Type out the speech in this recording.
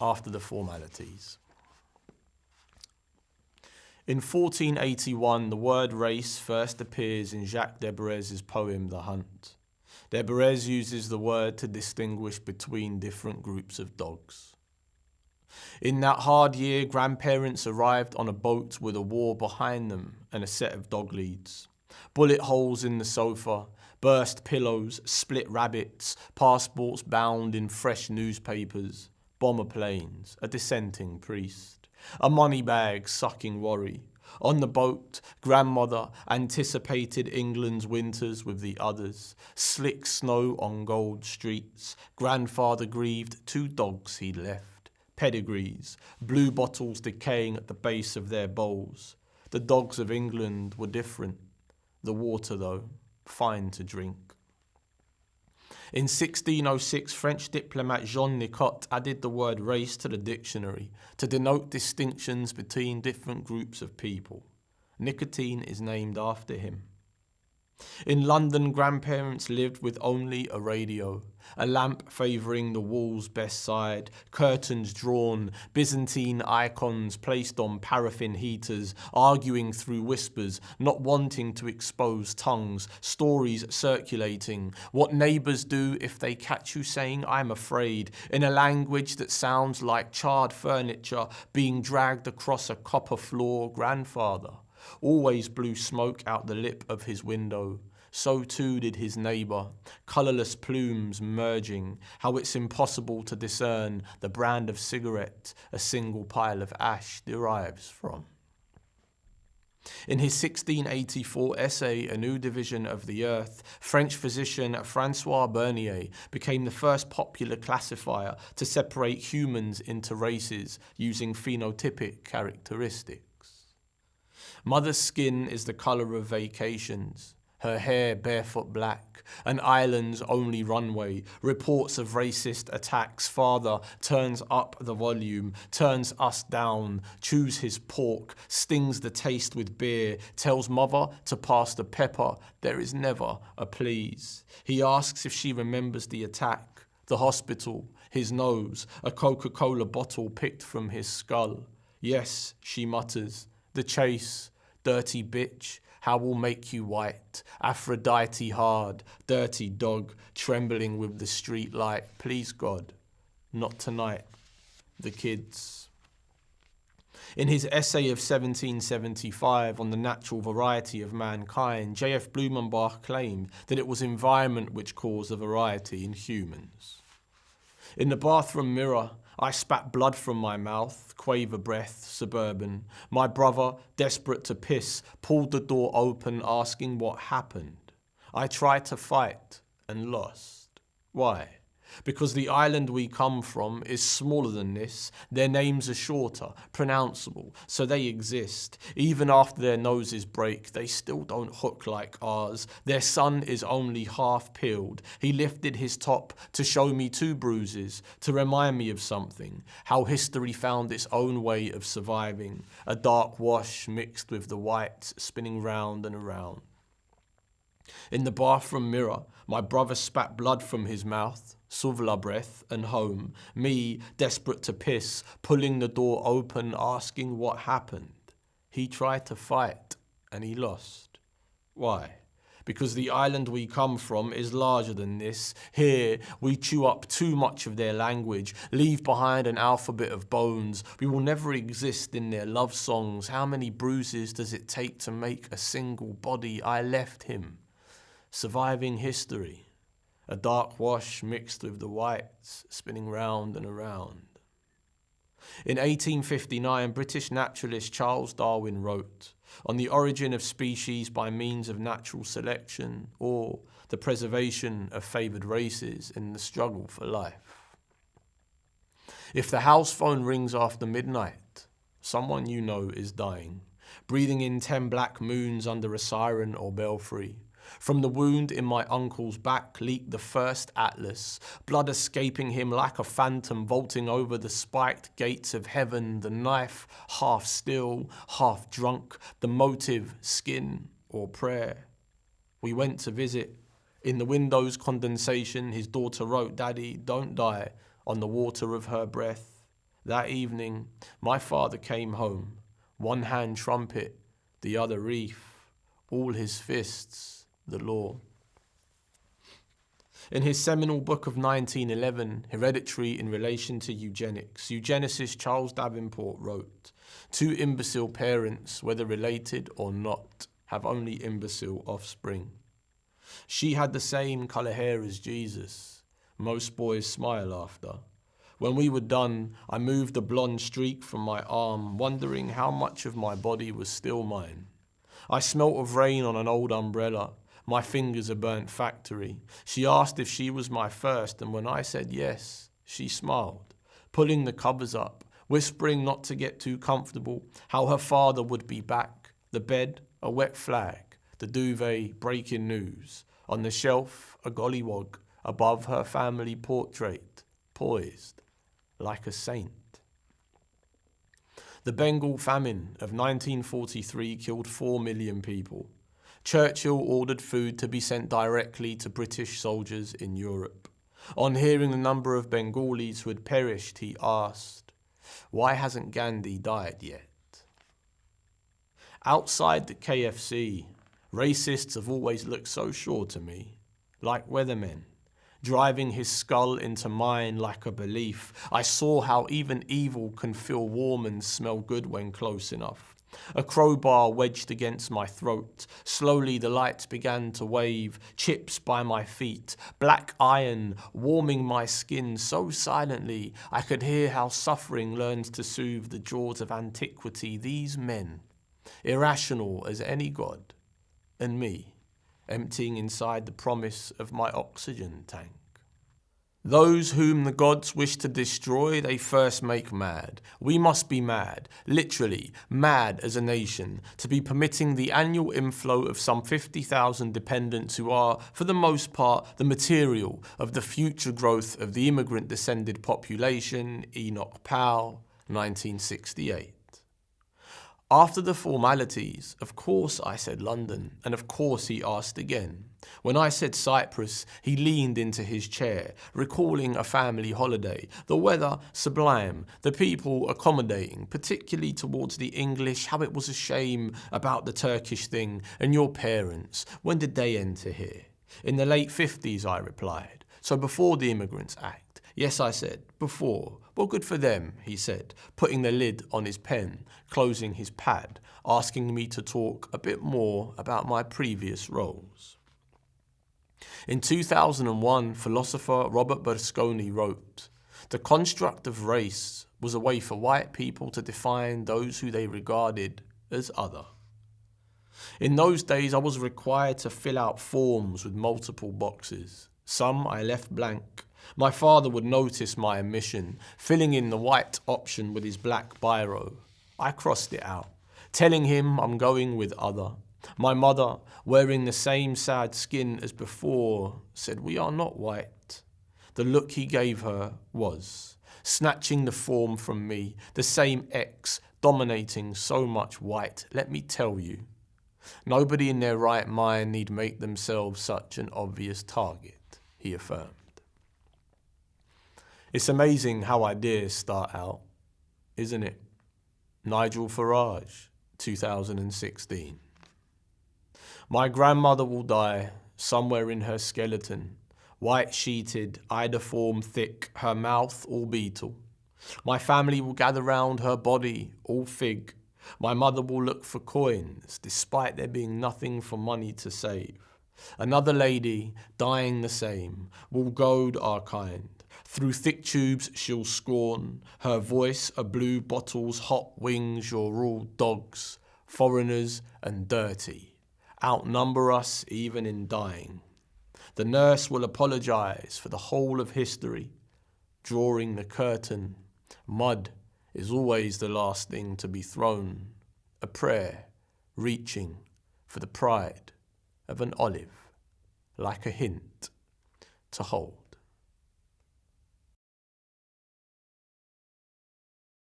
After the Formalities. In 1481, the word race first appears in Jacques Desbarès's poem The Hunt. Desbarès uses the word to distinguish between different groups of dogs. In that hard year, grandparents arrived on a boat with a war behind them and a set of dog leads. Bullet holes in the sofa, burst pillows, split rabbits, passports bound in fresh newspapers, bomber planes, a dissenting priest, a money bag sucking worry. On the boat, grandmother anticipated England's winters with the others, slick snow on gold streets. Grandfather grieved 2 dogs he'd left, pedigrees, blue bottles decaying at the base of their bowls. The dogs of England were different. The water, though, fine to drink. In 1606, French diplomat Jean Nicot added the word race to the dictionary to denote distinctions between different groups of people. Nicotine is named after him. In London, grandparents lived with only a radio, a lamp favouring the wall's best side, curtains drawn, Byzantine icons placed on paraffin heaters, arguing through whispers, not wanting to expose tongues, stories circulating, what neighbours do if they catch you saying "I'm afraid," in a language that sounds like charred furniture being dragged across a copper floor. Grandfather always blew smoke out the lip of his window. So too did his neighbour, colourless plumes merging, how it's impossible to discern the brand of cigarette a single pile of ash derives from. In his 1684 essay, A New Division of the Earth, French physician François Bernier became the first popular classifier to separate humans into races using phenotypic characteristics. Mother's skin is the colour of vacations, her hair barefoot black, an island's only runway, reports of racist attacks. Father turns up the volume, turns us down, chews his pork, stings the taste with beer, tells mother to pass the pepper. There is never a please. He asks if she remembers the attack, the hospital, his nose, a Coca-Cola bottle picked from his skull. Yes, she mutters, the chase, dirty bitch, how we'll make you white, Aphrodite hard, dirty dog, trembling with the street light. Please God, not tonight. The kids. In his essay of 1775 on the natural variety of mankind, J.F. Blumenbach claimed that it was environment which caused the variety in humans. In the bathroom mirror, I spat blood from my mouth, quaver breath, suburban. My brother, desperate to piss, pulled the door open, asking what happened. I tried to fight and lost. Why? Because the island we come from is smaller than this. Their names are shorter, pronounceable, so they exist. Even after their noses break, they still don't hook like ours. Their sun is only half peeled. He lifted his top to show me 2 bruises, to remind me of something, how history found its own way of surviving, a dark wash mixed with the white, spinning round and around. In the bathroom mirror, my brother spat blood from his mouth, Souvla breath, and home. Me, desperate to piss, pulling the door open, asking what happened. He tried to fight, and he lost. Why? Because the island we come from is larger than this. Here, we chew up too much of their language, leave behind an alphabet of bones. We will never exist in their love songs. How many bruises does it take to make a single body? I left him. Surviving history, a dark wash mixed with the whites, spinning round and around. In 1859, British naturalist Charles Darwin wrote, "On the origin of species by means of natural selection, or the preservation of favoured races in the struggle for life." If the house phone rings after midnight, someone you know is dying, breathing in 10 black moons under a siren or belfry. From the wound in my uncle's back leaked the first atlas, blood escaping him like a phantom vaulting over the spiked gates of heaven, the knife half still, half drunk, the motive skin or prayer. We went to visit. In the window's condensation, his daughter wrote, "Daddy, don't die," on the water of her breath. That evening, my father came home, one hand trumpet, the other reef, all his fists, the law. In his seminal book of 1911, Hereditary in Relation to Eugenics, eugenicist Charles Davenport wrote, "Two imbecile parents, whether related or not, have only imbecile offspring. She had the same colour hair as Jesus. Most boys smile after. When we were done, I moved a blonde streak from my arm, wondering how much of my body was still mine. I smelt of rain on an old umbrella. My fingers a burnt factory. She asked if she was my first, and when I said yes, she smiled, pulling the covers up, whispering not to get too comfortable, how her father would be back, the bed a wet flag, the duvet breaking news, on the shelf a gollywog, above her family portrait, poised like a saint." The Bengal famine of 1943 killed 4 million people. Churchill ordered food to be sent directly to British soldiers in Europe. On hearing the number of Bengalis who had perished, he asked, "Why hasn't Gandhi died yet?" Outside the KFC, racists have always looked so sure to me, like weathermen, driving his skull into mine like a belief. I saw how even evil can feel warm and smell good when close enough. A crowbar wedged against my throat. Slowly the lights began to wave, chips by my feet, black iron warming my skin so silently I could hear how suffering learns to soothe the jaws of antiquity. These men, irrational as any god, and me, emptying inside the promise of my oxygen tank. Those whom the gods wish to destroy, they first make mad. We must be mad, literally mad as a nation, to be permitting the annual inflow of some 50,000 dependents who are, for the most part, the material of the future growth of the immigrant-descended population. Enoch Powell, 1968. After the formalities, of course I said London, and of course he asked again. When I said Cyprus, he leaned into his chair, recalling a family holiday, the weather sublime, the people accommodating, particularly towards the English, how it was a shame about the Turkish thing, and your parents, when did they enter here? In the late 50s, I replied, so before the Immigrants Act. Yes, I said, before. Well, good for them, he said, putting the lid on his pen, closing his pad, asking me to talk a bit more about my previous roles. In 2001, philosopher Robert Bersconi wrote, "The construct of race was a way for white people to define those who they regarded as other." In those days, I was required to fill out forms with multiple boxes. Some I left blank. My father would notice my omission, filling in the white option with his black biro. I crossed it out, telling him I'm going with other. My mother, wearing the same sad skin as before, said, "We are not white." The look he gave her was, snatching the form from me, the same X dominating so much white. Let me tell you, nobody in their right mind need make themselves such an obvious target, he affirmed. It's amazing how ideas start out, isn't it? Nigel Farage, 2016. My grandmother will die somewhere in her skeleton, white-sheeted, iridiform thick, her mouth all beetle. My family will gather round her body, all fig. My mother will look for coins, despite there being nothing for money to save. Another lady, dying the same, will goad our kind. Through thick tubes she'll scorn, her voice a blue bottle's hot wings. You're all dogs, foreigners and dirty. Outnumber us even in dying. The nurse will apologize for the whole of history, drawing the curtain. Mud is always the last thing to be thrown. A prayer reaching for the pride of an olive, like a hint to hold.